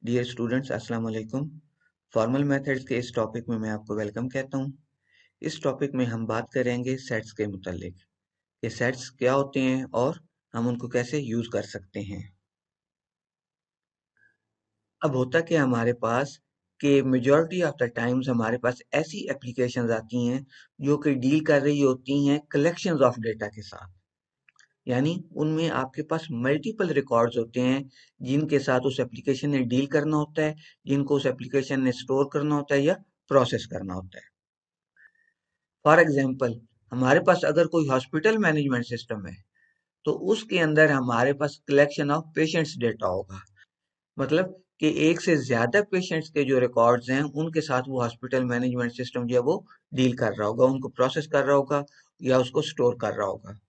Dear students अस्सलाम वालेकुम। Formal methods के इस टॉपिक में मैं आपको वेलकम कहता हूँ। इस टॉपिक में हम बात करेंगे सेट्स के मुतालिक कि सेट्स क्या होते हैं और हम उनको कैसे यूज कर सकते हैं। अब होता क्या हमारे पास कि मेजॉरिटी ऑफ द टाइम्स हमारे पास ऐसी एप्लीकेशंस आती हैं जो कि डील कर रही होती हैं कलेक्शंस ऑफ डेटा के साथ। यानी उनमें आपके पास मल्टीपल रिकॉर्ड्स होते हैं जिनके साथ उस एप्लीकेशन ने डील करना होता है, जिनको उस एप्लीकेशन ने स्टोर करना होता है या प्रोसेस करना होता है। फॉर एग्जांपल, हमारे पास अगर कोई हॉस्पिटल मैनेजमेंट सिस्टम है तो उसके अंदर हमारे पास कलेक्शन ऑफ पेशेंट्स डेटा होगा। मतलब कि एक से ज्यादा पेशेंट्स के जो रिकॉर्ड्स हैं उनके साथ वो हॉस्पिटल मैनेजमेंट सिस्टम जो है वो डील कर रहा होगा, उनको प्रोसेस कर रहा होगा या उसको स्टोर कर रहा होगा।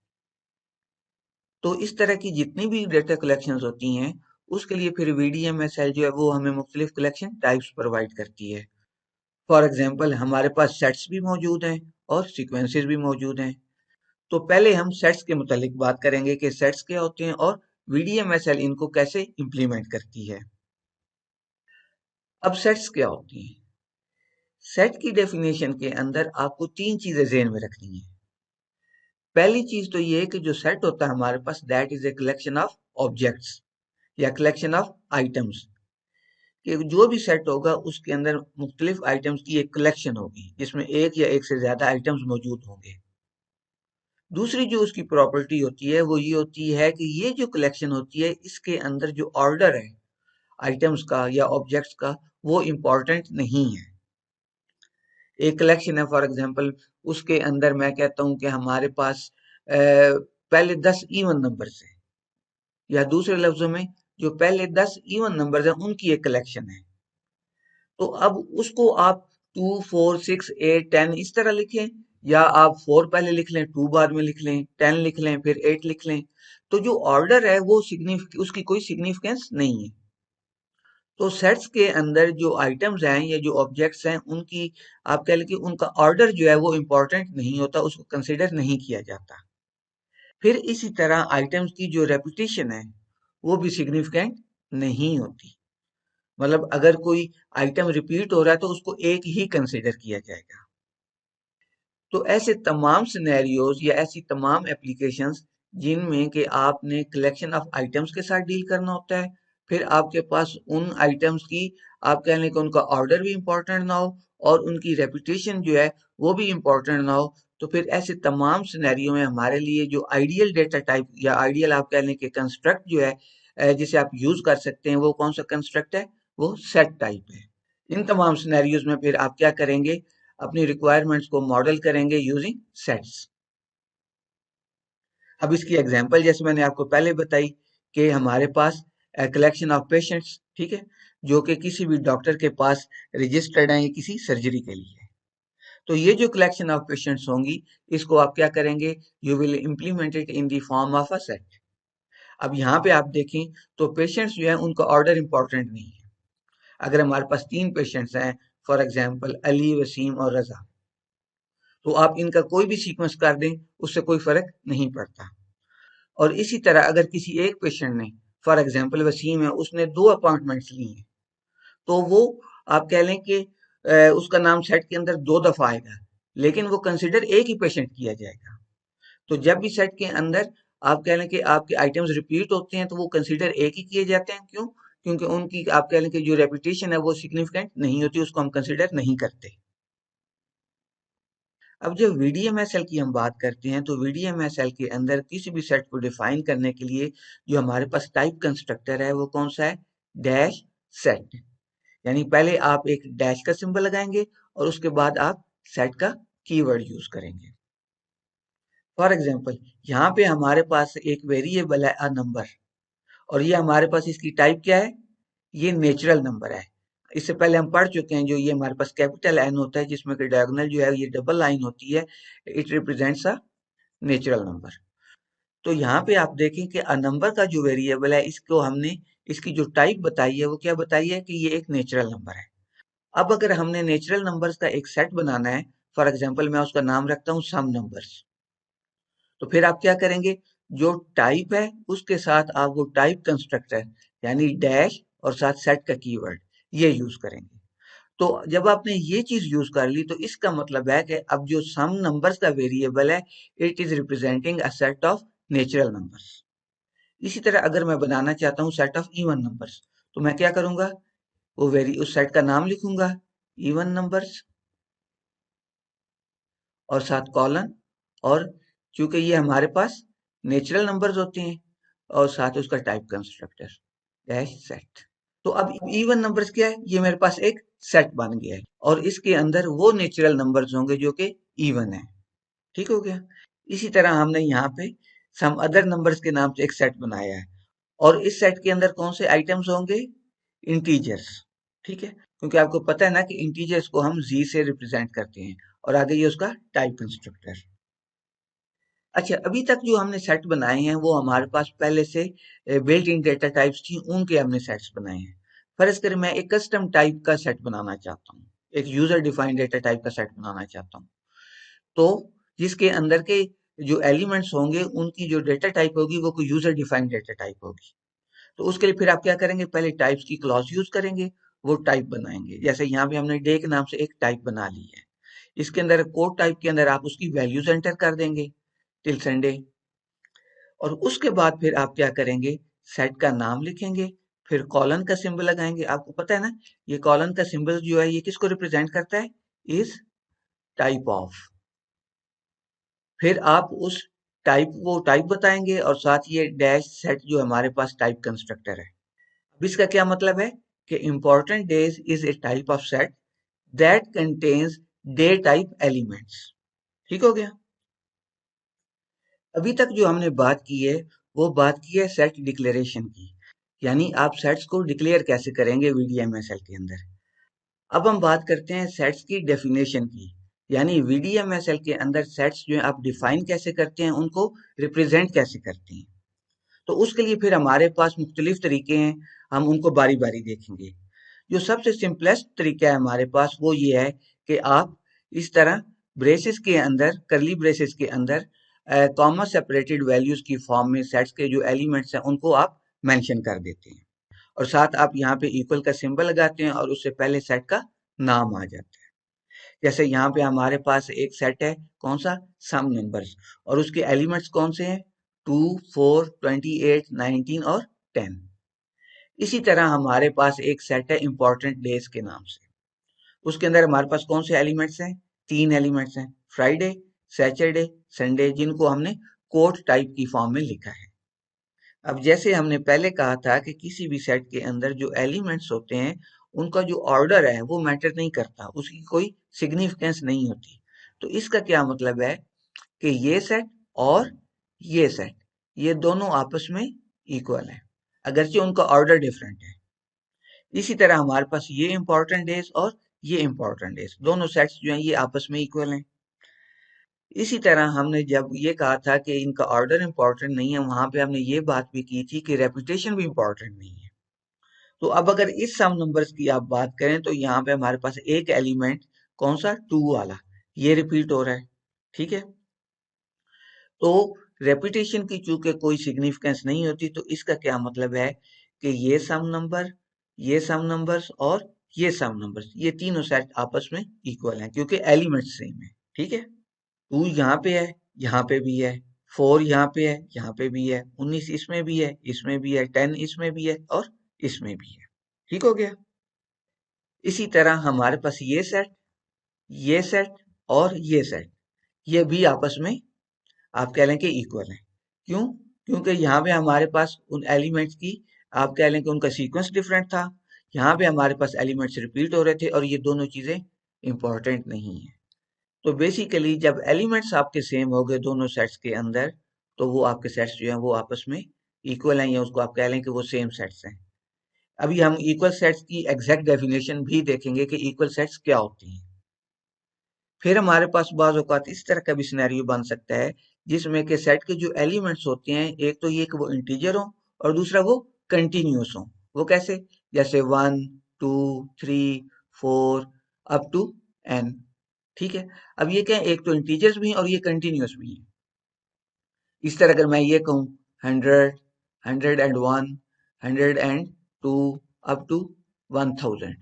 तो इस तरह की जितनी भी डेटा कलेक्शंस होती हैं उसके लिए फिर वीडीएमएसएल जो है वो हमें मुख्तलिफ कलेक्शन टाइप्स प्रोवाइड करती है। फॉर एग्जांपल, हमारे पास सेट्स भी मौजूद हैं और सीक्वेंसेस भी मौजूद हैं। तो पहले हम सेट्स के मुतालिक बात करेंगे कि सेट्स क्या होते हैं और वीडीएमएसएल इनको कैसे इंप्लीमेंट करती है। अब सेट्स क्या होती हैं? सेट की डेफिनेशन के अंदर आपको तीन चीजें ज़हन में रखनी है। पहली चीज तो ये है कि जो सेट होता है हमारे पास, that is a collection of objects या कलेक्शन ऑफ आइटम्स। कि जो भी सेट होगा उसके अंदर मुख्तलिफ आइटम्स की एक कलेक्शन होगी जिसमें एक या एक से ज्यादा आइटम्स मौजूद होंगे। दूसरी जो उसकी प्रॉपर्टी होती है वो ये होती है कि ये जो कलेक्शन होती है इसके अंदर जो ऑर्डर है आइटम्स का या ऑब्जेक्ट्स का वो इम्पोर्टेंट नहीं है। एक कलेक्शन है फॉर एग्जांपल, उसके अंदर मैं कहता हूं कि हमारे पास पहले 10 इवन नंबर्स हैं, या दूसरे लफ्जों में जो पहले 10 इवन नंबर्स हैं उनकी एक कलेक्शन है। तो अब उसको आप 2 4 6 8 10 इस तरह लिखें, या आप 4 पहले लिख लें, 2 बाद में लिख लें, 10 लिख लें, फिर 8 लिख लें। तो जो ऑर्डर है वो उसकी कोई सिग्निफिकेंस नहीं है। तो सेट्स के अंदर जो आइटम्स हैं या जो ऑब्जेक्ट्स हैं उनकी आप कह लें कि उनका ऑर्डर जो है वो इम्पोर्टेंट नहीं होता, उसको कंसिडर नहीं किया जाता। फिर इसी तरह आइटम्स की जो रेपुटेशन है वो भी सिग्निफिकेंट नहीं होती। मतलब अगर कोई आइटम रिपीट हो रहा है तो उसको एक ही कंसिडर किया जाएगा। तो ऐसे तमाम सिनेरियोज या ऐसी तमाम एप्लीकेशंस जिनमें कि आपने कलेक्शन ऑफ आइटम्स के साथ डील करना होता है, फिर आपके पास उन आइटम्स की आप कह लें कि उनका ऑर्डर भी इंपॉर्टेंट ना हो और उनकी रेपुटेशन जो है वो भी इंपॉर्टेंट ना हो, तो फिर ऐसे तमाम सिनेरियो में हमारे लिए जो आइडियल डेटा टाइप या आइडियल आप कह लें कि कंस्ट्रक्ट जो है जिसे आप यूज कर सकते हैं, वो कौन सा कंस्ट्रक्ट है? वो सेट टाइप है। इन तमाम सिनेरियोज में फिर आप क्या करेंगे? अपनी रिक्वायरमेंट्स को मॉडल करेंगे यूजिंग सेट्स। अब इसकी एग्जांपल जैसे मैंने आपको पहले बताई कि हमारे पास कलेक्शन ऑफ पेशेंट्स, ठीक है, जो कि किसी भी डॉक्टर के पास रजिस्टर्ड हैं किसी सर्जरी के लिए। तो ये जो कलेक्शन ऑफ पेशेंट्स होंगी इसको आप क्या करेंगे? You will implement it in the form of a set. अब यहाँ पे आप देखें तो पेशेंट्स जो है उनका ऑर्डर इंपॉर्टेंट नहीं है। अगर हमारे पास तीन पेशेंट्स हैं, फॉर एग्जाम्पल अली, वसीम और रजा, तो आप इनका कोई भी सीक्वेंस कर दें उससे कोई फर्क नहीं पड़ता। और इसी तरह अगर किसी एक पेशेंट ने, फॉर एग्जांपल वसीम है, उसने दो अपॉइंटमेंट्स ली हैं, तो वो आप कह लें कि उसका नाम सेट के अंदर दो दफा आएगा, लेकिन वो कंसिडर एक ही पेशेंट किया जाएगा। तो जब भी सेट के अंदर आप कह लें कि आपके आइटम्स रिपीट होते हैं तो वो कंसिडर एक ही किए जाते हैं। क्यों? क्योंकि उनकी आप कह लें कि जो रेपुटेशन है वो सिग्निफिकेंट नहीं होती, उसको हम कंसिडर नहीं करते। अब जब वीडीएमएसएल की हम बात करते हैं तो वीडीएमएसएल के अंदर किसी भी सेट को डिफाइन करने के लिए जो हमारे पास टाइप कंस्ट्रक्टर है वो कौन सा है? Dash set. यानी पहले आप एक डैश का सिंबल लगाएंगे और उसके बाद आप सेट का कीवर्ड यूज करेंगे। फॉर एग्जांपल, यहाँ पे हमारे पास एक वेरिएबल है अ नंबर, और ये हमारे पास इसकी टाइप क्या है? ये नेचुरल नंबर है। इससे पहले हम पढ़ चुके हैं, जो ये हमारे पास कैपिटल एन होता है जिसमें कि डायगोनल जो है ये डबल लाइन होती है, it represents a natural number. तो यहाँ पे आप देखें कि अ नंबर का जो वेरिएबल है इसको हमने इसकी जो टाइप बताई है वो क्या बताई है कि ये एक नेचुरल नंबर है। अब अगर हमने नेचुरल नंबर्स का एक सेट बनाना है, फॉर एग्जांपल मैं उसका नाम रखता हूँ सम नंबर्स, तो फिर आप क्या करेंगे? जो टाइप है उसके साथ आप वो टाइप कंस्ट्रक्टर यानी डैश और साथ सेट का कीवर्ड ये यूज करेंगे। तो जब आपने ये चीज यूज कर ली तो इसका मतलब है कि अब जो सम नंबर्स का वेरिएबल है it is representing a set of natural numbers. इसी तरह अगर मैं बनाना चाहता हूँ सेट ऑफ इवन नंबर्स तो मैं क्या करूंगा, वो वेरी उस सेट का नाम लिखूंगा इवन नंबर्स और साथ कॉलन, और चूंकि ये हमारे पास नेचुरल नंबर्स होते हैं और साथ उसका टाइप कंस्ट्रक्टर डैश सेट। तो अब इवन नंबर्स क्या है, ये मेरे पास एक सेट बन गया है और इसके अंदर वो नेचुरल नंबर्स होंगे जो कि इवन है। ठीक हो गया। इसी तरह हमने यहाँ पे सम अदर नंबर्स के नाम से एक सेट बनाया है और इस सेट के अंदर कौन से आइटम्स होंगे, इंटीजर्स। ठीक है, क्योंकि आपको पता है ना कि इंटीजर्स को हम जी से रिप्रेजेंट करते हैं और आगे ये उसका टाइप कंस्ट्रक्टर। अच्छा, अभी तक जो हमने सेट बनाए हैं वो हमारे पास पहले से बिल्ट इन डेटा टाइप्स थी, उनके हमने सेट्स बनाए हैं। फर्ज करें मैं एक कस्टम टाइप का सेट बनाना चाहता हूँ, एक यूजर डिफाइंड डेटा टाइप का सेट बनाना चाहता हूँ, तो जिसके अंदर के जो एलिमेंट्स होंगे उनकी जो डेटा टाइप होगी वो कोई यूजर डिफाइंड डेटा टाइप होगी। तो उसके लिए फिर आप क्या करेंगे, पहले टाइप्स की क्लॉज यूज करेंगे, वो टाइप बनाएंगे। जैसे यहाँ पे हमने डे के नाम से एक टाइप बना ली है, इसके अंदर कोड टाइप के अंदर आप उसकी वैल्यूज एंटर कर देंगे टिल संडे, और उसके बाद फिर आप क्या करेंगे, सेट का नाम लिखेंगे, फिर कॉलन का सिंबल लगाएंगे। आपको पता है ना ये कॉलन का सिंबल जो है ये किसको रिप्रेजेंट करता है, इज टाइप ऑफ। फिर आप उस टाइप वो टाइप बताएंगे और साथ ये डैश सेट जो हमारे पास टाइप कंस्ट्रक्टर है। अब इसका क्या मतलब है कि important days is a type of set that contains day type elements. ठीक हो गया। अभी तक जो हमने बात की है वो बात की है सेट डिक्लेरेशन की, यानी आप सेट्स को डिक्लेयर कैसे करेंगे वीडीएमएसएल के अंदर। अब हम बात करते हैं सेट्स की डेफिनेशन की, यानी वीडीएमएसएल के अंदर सेट्स जो है आप डिफाइन कैसे करते हैं, उनको रिप्रेजेंट कैसे करते हैं। तो उसके लिए फिर हमारे पास मुख्तलिफ तरीके हैं, हम उनको बारी बारी देखेंगे। जो सबसे सिंपलेस्ट तरीका है हमारे पास वो ये है कि आप इस तरह ब्रेसेस के अंदर, करली ब्रेसेस के अंदर कॉमा सेपरेटेड वैल्यूज की फॉर्म में सेट्स के जो एलिमेंट्स हैं उनको आप मेंशन कर देते हैं और साथ आप यहाँ पे इक्वल का सिंबल लगाते हैं और उससे पहले सेट का नाम आ जाता है। जैसे यहाँ पे हमारे पास एक सेट है, कौन सा, सम नंबर्स, और उसके एलिमेंट्स कौन से हैं, 2, 4, 28, 19 और 10। इसी तरह हमारे पास एक सेट है इंपॉर्टेंट डेज के नाम से, उसके अंदर हमारे पास कौन से एलिमेंट्स हैं, 3 एलिमेंट्स हैं, फ्राइडे, सैटरडे, संडे, जिनको हमने कोड टाइप की फॉर्म में लिखा है। अब जैसे हमने पहले कहा था कि किसी भी सेट के अंदर जो एलिमेंट्स होते हैं उनका जो ऑर्डर है वो मैटर नहीं करता, उसकी कोई सिग्निफिकेंस नहीं होती। तो इसका क्या मतलब है कि ये सेट और ये सेट, ये दोनों आपस में इक्वल है, अगरचे उनका ऑर्डर डिफरेंट है। इसी तरह हमारे पास ये इंपॉर्टेंट डेज और ये इंपॉर्टेंट डेज, दोनों सेट्स जो हैं ये आपस में इक्वल हैं। इसी तरह हमने जब ये कहा था कि इनका ऑर्डर इंपॉर्टेंट नहीं है, वहां पे हमने ये बात भी की थी कि रेपुटेशन भी इंपॉर्टेंट नहीं है। तो अब अगर इस सम नंबर्स की आप बात करें तो यहाँ पे हमारे पास एक एलिमेंट, कौन सा, 2 वाला, ये रिपीट हो रहा है। ठीक है, तो रेपुटेशन की चूंकि कोई सिग्निफिकेंस नहीं होती तो इसका क्या मतलब है कि ये सम नंबर, ये सम नंबर्स और ये सम नंबर्स, ये तीनों सेट आपस में इक्वल हैं क्योंकि एलिमेंट सेम है। ठीक है, 2 यहाँ पे है, यहाँ पे भी है, 4 यहाँ पे है, यहाँ पे भी है, 19 इसमें भी है, इसमें भी है, 10 इसमें भी है और इसमें भी है। ठीक हो गया। इसी तरह हमारे पास ये सेट और ये सेट, ये भी आपस में आप कह लें कि इक्वल है। क्यों, क्योंकि यहाँ पे हमारे पास उन एलिमेंट्स की, आप कह लें कि उनका सीक्वेंस डिफरेंट था, यहाँ पे हमारे पास एलिमेंट्स रिपीट हो रहे थे और ये दोनों चीजें इंपॉर्टेंट नहीं है। तो बेसिकली जब एलिमेंट्स आपके सेम हो गए दोनों सेट्स के अंदर तो वो आपके सेट्स जो हैं वो आपस में इक्वल हैं, या उसको आप कह लें कि वो सेम सेट्स हैं। अभी हम इक्वल सेट्स की एग्जैक्ट डेफिनेशन भी देखेंगे कि इक्वल सेट्स क्या होती हैं। फिर हमारे पास बाज़ औक़ात इस तरह का भी सिनेरियो बन सकता है जिसमें कि सेट के जो एलिमेंट्स होते हैं, एक तो ये कि वो इंटीजर हो और दूसरा वो कंटिन्यूअस हो। वो कैसे, जैसे 1, 2, 3, 4 अप टू n। ठीक है, अब ये क्या है, एक तो इंटीजर्स भी हैं और ये कंटिन्यूअस भी हैं। इस तरह अगर मैं ये कहूँ 100, 101, 102, अप टू 1000।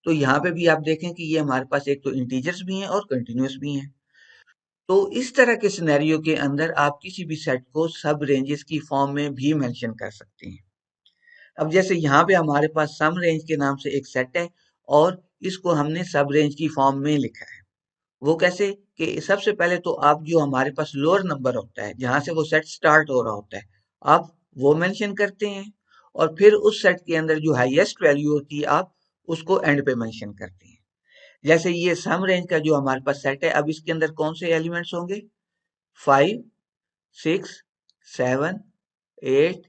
तो यहाँ पे भी आप देखें कि ये हमारे पास एक तो इंटीजर्स भी हैं और कंटिन्यूस भी हैं। तो इस तरह के सिनेरियो के अंदर आप किसी भी सेट को सब रेंजेस की फॉर्म में भी मेंशन कर सकते हैं। अब जैसे यहाँ पे हमारे पास सम रेंज के नाम से एक सेट है और इसको हमने सब रेंज की फॉर्म में लिखा है। वो कैसे कि सबसे पहले तो आप जो हमारे पास लोअर नंबर होता है जहां से वो सेट स्टार्ट हो रहा होता है, आप वो मेंशन करते हैं और फिर उस सेट के अंदर जो हाईएस्ट वैल्यू होती है आप उसको एंड पे मेंशन करते हैं। जैसे ये सम रेंज का जो हमारे पास सेट है, अब इसके अंदर कौन से एलिमेंट्स होंगे? 5, 6, 7, 8,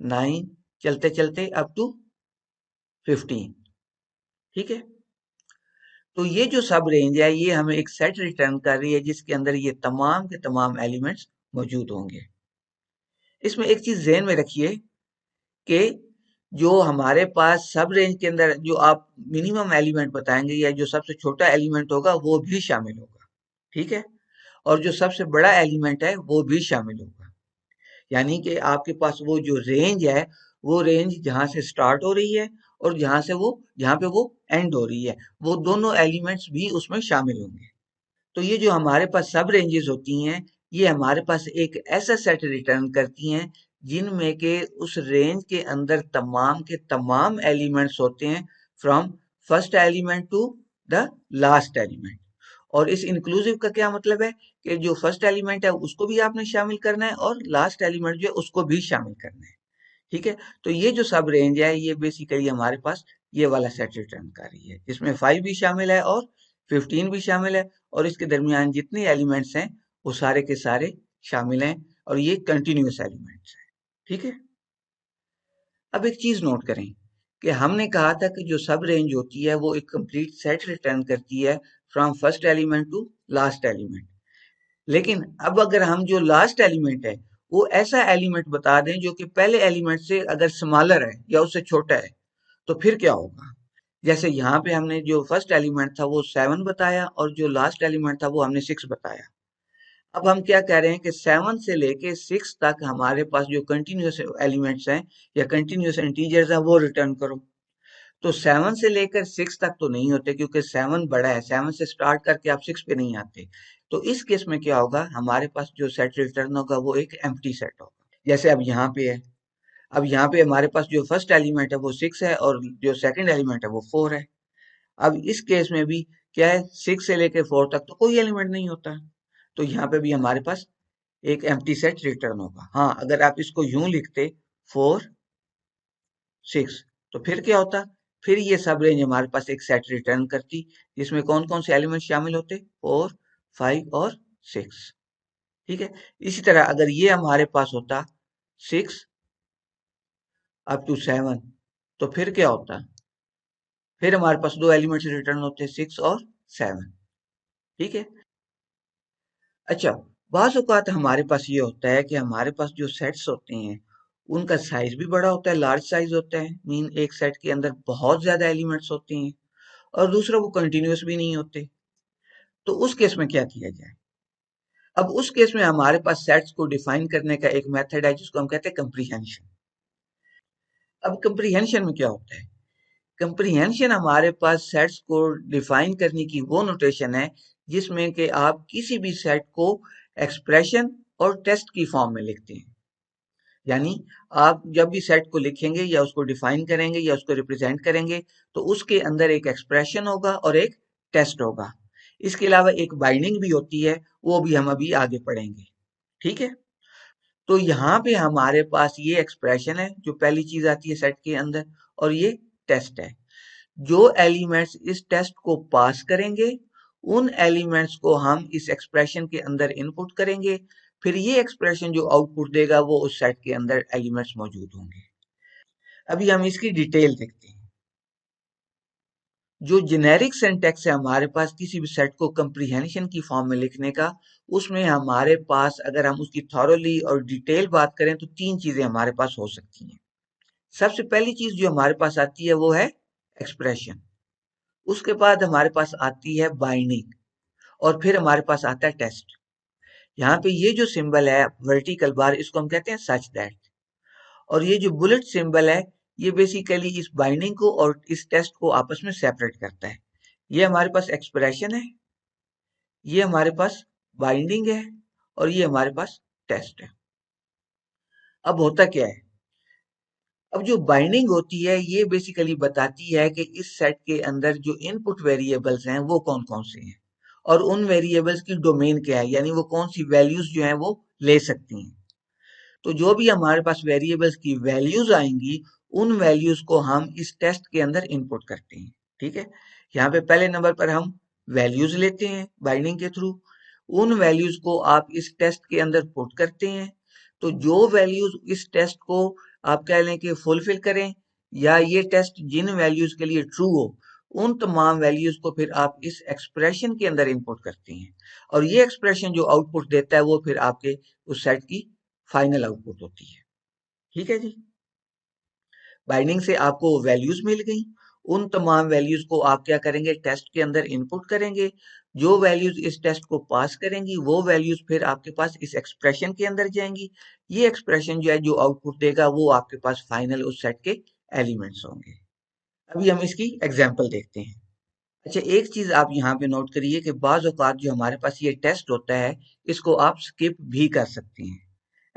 9, चलते चलते अप टू 15। ठीक है, तो ये जो सब रेंज है ये हमें एक सेट रिटर्न कर रही है जिसके अंदर ये तमाम के तमाम एलिमेंट्स मौजूद होंगे। इसमें एक चीज ध्यान में रखिए कि जो हमारे पास सब रेंज के अंदर जो आप मिनिमम एलिमेंट बताएंगे या जो सबसे छोटा एलिमेंट होगा वो भी शामिल होगा। ठीक है, और जो सबसे बड़ा एलिमेंट है वो भी शामिल होगा। यानी कि आपके पास वो जो रेंज है वो रेंज जहां से स्टार्ट हो रही है और जहां पे वो एंड हो रही है, वो दोनों एलिमेंट्स भी उसमें शामिल होंगे। तो ये जो हमारे पास सब रेंजेस होती हैं ये हमारे पास एक ऐसा सेट रिटर्न करती हैं जिनमें के उस रेंज के अंदर तमाम के तमाम एलिमेंट्स होते हैं, from first element to the last element. और इस इंक्लूसिव का क्या मतलब है कि जो फर्स्ट एलिमेंट है उसको भी आपने शामिल करना है और लास्ट एलिमेंट जो है उसको भी शामिल करना है। ठीक है, तो ये जो सब रेंज है ये बेसिकली हमारे पास ये वाला सेट रिटर्न कर रही है जिसमें 5 भी शामिल है और 15 भी शामिल है और इसके दरमियान जितने एलिमेंट्स हैं वो सारे के सारे शामिल हैं और ये कंटिन्यूस एलिमेंट्स हैं। ठीक है, अब एक चीज नोट करें कि हमने कहा था कि जो सब रेंज होती है वो एक कंप्लीट सेट रिटर्न करती है from first element to last element. लेकिन अब अगर हम जो लास्ट एलिमेंट है वो ऐसा एलिमेंट बता दें जो कि पहले एलिमेंट से अगर स्मॉलर है या उससे छोटा है, तो फिर क्या होगा? जैसे यहाँ पे हमने जो फर्स्ट एलिमेंट था वो 7 बताया और जो लास्ट एलिमेंट था वो हमने 6 बताया। अब हम क्या कह रहे हैं कि 7 से लेके 6 तक हमारे पास जो कंटिन्यूस एलिमेंट्स हैं या कंटिन्यूस इंटीजर्स हैं वो रिटर्न करो। तो 7 से लेकर 6 तक तो नहीं होते क्योंकि 7 बड़ा है, 7 से स्टार्ट करके आप 6 पे नहीं आते। तो इस केस में क्या होगा, हमारे पास जो सेट रिटर्न होगा वो एक एम्प्टी सेट होगा, जैसे अब यहाँ पे है। अब यहाँ पे हमारे पास जो फर्स्ट एलिमेंट है वो 6 है और जो सेकंड एलिमेंट है वो 4 है। अब इस केस में भी क्या है, 6 से लेकर 4 तक तो कोई एलिमेंट नहीं होता, तो यहाँ पे भी हमारे पास एक एम्प्टी सेट रिटर्न होगा। हाँ, अगर आप इसको यूं लिखते 4, 6, तो फिर क्या होता, फिर ये सब रेंज हमारे पास एक सेट रिटर्न करती जिसमें कौन कौन से एलिमेंट शामिल होते, 4, 5 और 6। ठीक है, इसी तरह अगर ये हमारे पास होता 6 अप टू 7, तो फिर क्या होता, फिर हमारे पास दो एलिमेंट्स रिटर्न होते हैं, 6 और 7। ठीक है, अच्छा, बाज़ औक़ात हमारे पास ये होता है कि हमारे पास जो सेट्स होते हैं उनका साइज भी बड़ा होता है, लार्ज साइज होता है, मीन एक सेट के अंदर बहुत ज्यादा एलिमेंट्स होते हैं और दूसरा वो कंटिन्यूस भी नहीं होते। तो उस केस में क्या किया जाए? अब उस केस में हमारे पास सेट्स को डिफाइन करने का एक मेथड है जिसको हम कहते हैं कंप्रीहेंशन। अब कंप्रीहेंशन में क्या होता है? कंप्रीहेंशन हमारे पास सेट्स को डिफाइन करने की वो नोटेशन है जिसमें कि आप किसी भी सेट को एक्सप्रेशन और टेस्ट की फॉर्म में लिखते हैं। यानी आप जब भी सेट को लिखेंगे या उसको डिफाइन करेंगे या उसको रिप्रेजेंट करेंगे तो उसके अंदर एक एक्सप्रेशन होगा और एक टेस्ट होगा। इसके अलावा एक बाइंडिंग भी होती है, वो भी हम अभी आगे पढ़ेंगे। ठीक है, तो यहाँ पे हमारे पास ये एक्सप्रेशन है जो पहली चीज आती है सेट के अंदर, और ये टेस्ट है। जो एलिमेंट्स इस टेस्ट को पास करेंगे उन एलिमेंट्स को हम इस एक्सप्रेशन के अंदर इनपुट करेंगे, फिर ये एक्सप्रेशन जो आउटपुट देगा वो उस सेट के अंदर एलिमेंट्स मौजूद होंगे। अभी हम इसकी डिटेल देखते हैं। जो जेनेरिक सिंटैक्स है हमारे पास किसी भी सेट को कंप्रीहेंशन की फॉर्म में लिखने का, उसमें हमारे पास अगर हम उसकी थॉरोली और डिटेल बात करें तो तीन चीजें हमारे पास हो सकती हैं। सबसे पहली चीज जो हमारे पास आती है वो है एक्सप्रेशन, उसके बाद हमारे पास आती है बाइंडिंग और फिर हमारे पास आता है टेस्ट। यहाँ पे ये जो सिंबल है वर्टिकल बार इसको हम कहते हैं सच दैट, और ये जो बुलेट सिंबल है ये बेसिकली इस बाइंडिंग को और इस टेस्ट को आपस में सेपरेट करता है। ये हमारे पास एक्सप्रेशन है, ये हमारे पास बाइंडिंग है, और ये हमारे पास टेस्ट है। अब होता क्या है, अब जो बाइंडिंग होती है ये बेसिकली बताती है कि इस सेट के अंदर जो इनपुट वेरिएबल्स हैं वो कौन कौन से हैं, और उन वेरिएबल्स की डोमेन क्या है, यानी वो कौन सी वैल्यूज जो हैं वो ले सकती हैं। तो जो भी हमारे पास वेरिएबल्स की वैल्यूज आएंगी, उन वैल्यूज को हम इस टेस्ट के अंदर इनपुट करते हैं। ठीक है, यहाँ पे पहले नंबर पर हम वैल्यूज लेते हैं बाइंडिंग के थ्रू, उन वैल्यूज को आप इस टेस्ट के अंदर पुट करते हैं। तो जो वैल्यूज इस टेस्ट को आप कह लें कि फुलफिल करें, या ये टेस्ट जिन वैल्यूज के लिए ट्रू हो, उन तमाम वैल्यूज को फिर आप इस एक्सप्रेशन के अंदर इनपुट करते हैं, और ये एक्सप्रेशन जो आउटपुट देता है वो फिर आपके उस सेट की फाइनल आउटपुट होती है। ठीक है जी, बाइंडिंग से आपको वैल्यूज मिल गई, उन तमाम वैल्यूज को आप क्या करेंगे, टेस्ट के अंदर इनपुट करेंगे। जो वैल्यूज इस टेस्ट को पास करेंगी वो वैल्यूज फिर आपके पास इस एक्सप्रेशन के अंदर जाएंगी। ये एक्सप्रेशन जो है जो आउटपुट देगा वो आपके पास फाइनल उस सेट के एलिमेंट्स होंगे। अभी हम इसकी एग्जांपल देखते हैं। अच्छा, एक चीज आप यहाँ पे नोट करिए कि बाज औकात जो हमारे पास ये टेस्ट होता है, इसको आप स्किप भी कर सकते हैं,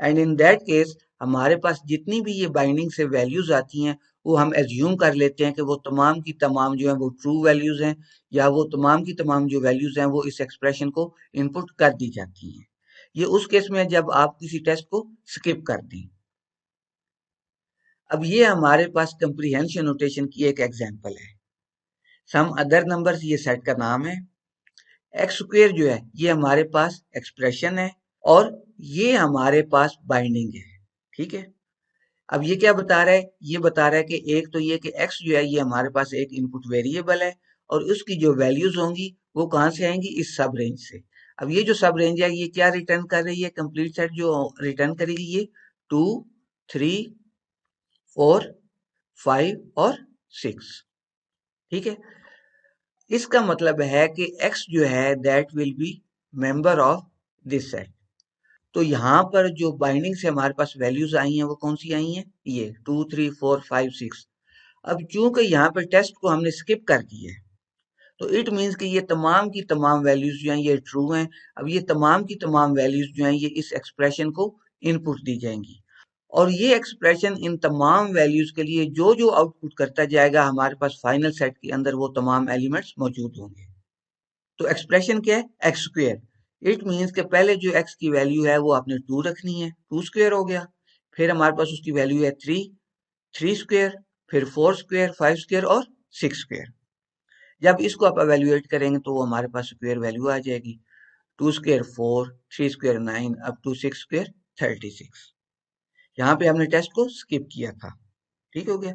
एंड इन दैट केस हमारे पास जितनी भी ये बाइंडिंग से वैल्यूज आती हैं वो हम एज्यूम कर लेते हैं कि वो तमाम की तमाम जो है वो ट्रू वैल्यूज हैं, या वो तमाम की तमाम जो वैल्यूज हैं वो इस एक्सप्रेशन को इनपुट कर दी जाती हैं। ये उस केस में जब आप किसी टेस्ट को स्किप कर दें। अब ये हमारे पास कंप्रीहेंशन नोटेशन की एक एग्जांपल है। सम अदर नंबर्स ये सेट का नाम है। एक्स स्क्वेयर जो है ये हमारे पास एक्सप्रेशन है, और ये हमारे पास बाइंडिंग है। ठीक है, अब ये क्या बता रहा है, ये बता रहा है कि एक तो ये कि एक्स जो है ये हमारे पास एक इनपुट वेरिएबल है, और उसकी जो वैल्यूज होंगी वो कहाँ से आएंगी, इस सब रेंज से। अब ये जो सब रेंज है ये क्या रिटर्न कर रही है, कंप्लीट सेट जो रिटर्न करेगी ये 2, 3, 4, 5 और 6। ठीक है, इसका मतलब है कि x जो है that will be member of this set. तो यहाँ पर जो बाइंडिंग से हमारे पास वैल्यूज आई हैं वो कौन सी आई हैं, ये 2, 3, 4, 5, 6। अब चूंकि यहाँ पर टेस्ट को हमने स्किप कर दिया है, तो इट मीन्स कि ये तमाम की तमाम वैल्यूज जो हैं ये ट्रू हैं। अब ये तमाम की तमाम वैल्यूज जो हैं ये इस एक्सप्रेशन को इनपुट दी जाएंगी, और ये एक्सप्रेशन इन तमाम वैल्यूज के लिए जो जो आउटपुट करता जाएगा हमारे पास फाइनल सेट के अंदर वो तमाम एलिमेंट्स मौजूद होंगे। तो एक्सप्रेशन क्या है, एक्स स्क्वेयर। इट मीन्स के पहले जो एक्स की वैल्यू है वो आपने 2 रखनी है, 2 स्क्वेयर हो गया। फिर हमारे पास उसकी वैल्यू है 3, 3 स्क्वेयर, फिर 4 स्क्वेयर, 5 स्क्वेयर और 6 स्क्वेयर। जब इसको आप एवेल्युएट करेंगे तो वो हमारे पास स्क्वेयर वैल्यू आ जाएगी, 2 square 4, 3 square 9, up to 6 square 36। यहाँ पे हमने टेस्ट को स्किप किया था। ठीक हो गया,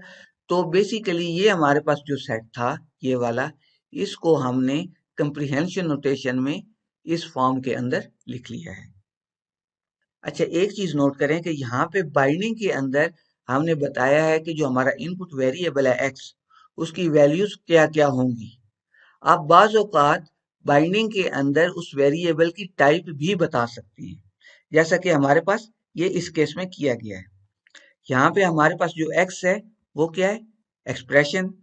तो बेसिकली ये हमारे पास जो सेट था ये वाला, इसको हमने कंप्रीहेंशन नोटेशन में इस फॉर्म के अंदर लिख लिया है। अच्छा, एक चीज नोट करें कि यहाँ पे बाइंडिंग के अंदर हमने बताया है कि जो हमारा इनपुट वेरिएबल है एक्स, उसकी वैल्यूज क्या क्या होंगी। आप बाज औकात बाइंडिंग के अंदर उस वेरिएबल की टाइप भी बता सकते हैं, जैसा कि हमारे पास ये इस केस में किया गया है। यहाँ पे हमारे पास जो x है वो क्या है, एक्सप्रेशन,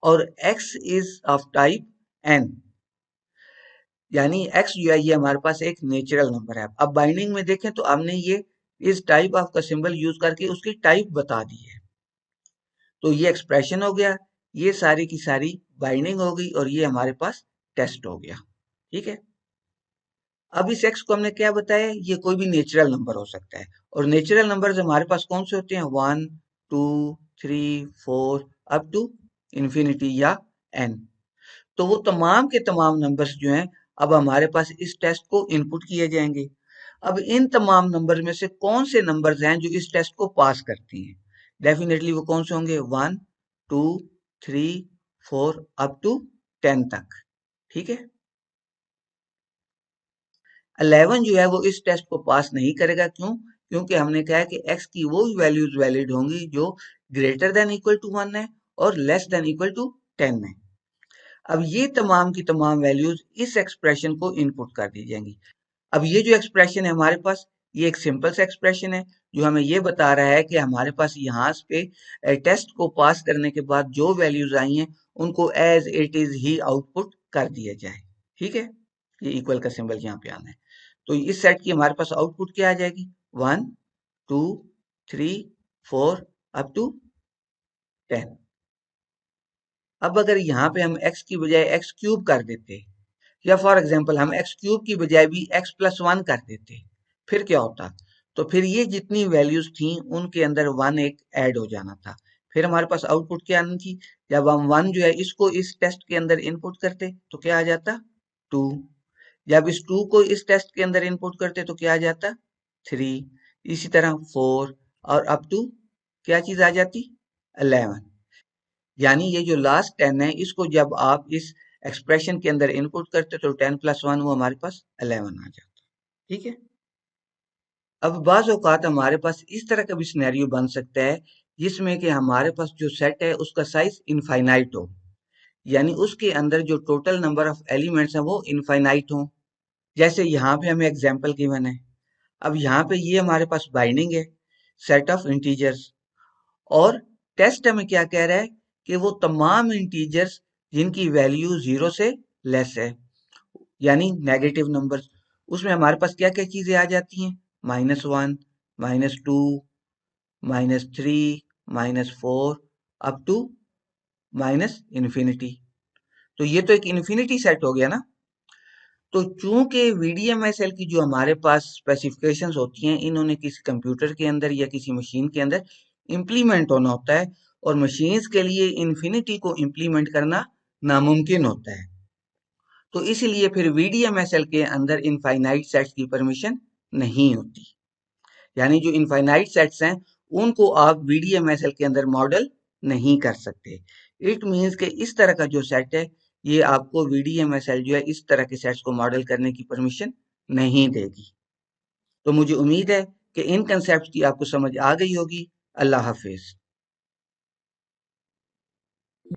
और x is of type n, यानी x जो है ये हमारे पास एक नेचुरल नंबर है। अब बाइंडिंग में देखें तो हमने ये इस टाइप ऑफ का सिंबल यूज करके उसकी टाइप बता दी है। तो ये एक्सप्रेशन हो गया, ये सारी की सारी बाइंडिंग हो गई, और ये हमारे पास टेस्ट हो गया। ठीक है, अब इस x को हमने क्या बताया, ये कोई भी नेचुरल नंबर हो सकता है, और नेचुरल नंबर्स हमारे पास कौन से होते हैं, 1, 2, 3, 4 अप टू इंफिनिटी या n। तो वो तमाम के तमाम नंबर्स जो हैं अब हमारे पास इस टेस्ट को इनपुट किए जाएंगे। अब इन तमाम नंबर में से कौन से नंबर्स हैं जो इस टेस्ट को पास करती हैं, डेफिनेटली वो कौन से होंगे, 1, 2, 3, 4 अप टू 10 तक। ठीक है, 11 जो है वो इस टेस्ट को पास नहीं करेगा, क्यों, क्योंकि हमने कहा है कि x की वो वैल्यूज वैलिड होंगी जो ग्रेटर देन इक्वल टू 1 है और लेस देन इक्वल टू 10 है। अब ये तमाम की तमाम वैल्यूज इस एक्सप्रेशन को इनपुट कर दी जाएंगी। अब ये जो एक्सप्रेशन है हमारे पास, ये एक सिंपल सा एक्सप्रेशन है, जो हमें ये बता रहा है कि हमारे पास यहाँ पे टेस्ट को पास करने के बाद जो वैल्यूज आई हैं उनको एज इट इज ही आउटपुट कर दिया जाए। ठीक है, ये इक्वल का सिंबल यहाँ पे आना है। तो इस सेट की हमारे पास आउटपुट क्या आ जाएगी, 1 2 3 4 अप टू 10। अब अगर यहाँ पे हम x की बजाय x क्यूब कर देते, या फॉर एग्जाम्पल हम x क्यूब की बजाय भी x प्लस 1 कर देते, फिर क्या होता? तो फिर ये जितनी वैल्यूज थी उनके अंदर 1 एक ऐड हो जाना था। फिर हमारे पास आउटपुट क्या आनी थी, जब हम 1 जो है इसको इस टेस्ट के अंदर इनपुट करते तो क्या आ जाता, 2। जब इस 2 को इस टेस्ट के अंदर इनपुट करते तो क्या आ जाता, 3। इसी तरह 4 और अप टू क्या चीज आ जाती, 11। यानी ये जो लास्ट 10 है इसको जब आप इस एक्सप्रेशन के अंदर इनपुट करते तो 10 प्लस 1 वो हमारे पास 11 आ जाता। ठीक है, अब बाज औकात हमारे पास इस तरह का भी सिनेरियो बन सकता है जिसमें कि हमारे पास जो सेट है उसका साइज इनफाइनाइट हो, यानी उसके अंदर जो टोटल नंबर ऑफ एलिमेंट्स हैं वो इनफाइनाइट हो। जैसे यहाँ पे हमें एग्जाम्पल गिवन है, अब यहाँ पे ये हमारे पास बाइंडिंग है सेट ऑफ इंटीजर्स, और टेस्ट हमें क्या कह रहा है कि वो तमाम इंटीजर्स जिनकी वैल्यू 0 से लेस है, यानी नेगेटिव नंबर्स, उसमें हमारे पास क्या क्या चीजें आ जाती हैं, -1 -2 -3 -4 अप टू -इन्फिनिटी। तो ये तो एक इन्फिनिटी सेट हो गया ना। तो चूंकि VDMSL की जो हमारे पास स्पेसिफिकेशंस होती हैं इन्होंने किसी कंप्यूटर के अंदर या किसी मशीन के अंदर इम्प्लीमेंट होना होता है, और मशीन्स के लिए इन्फिनिटी को इम्प्लीमेंट करना नामुमकिन होता है। तो इसलिए फिर VDMSL के अंदर इनफाइनाइट सेट्स की परमिशन नहीं होती, यानी जो इनफाइनाइट सेट्स हैं उनको आप VDMSL के अंदर मॉडल नहीं कर सकते। इट मीन्स के इस तरह का जो सेट है ये आपको VDMSL जो है इस तरह के सेट्स को मॉडल करने की परमिशन नहीं देगी। तो मुझे उम्मीद है कि इन कंसेप्ट की आपको समझ आ गई होगी। अल्लाह हाफिज।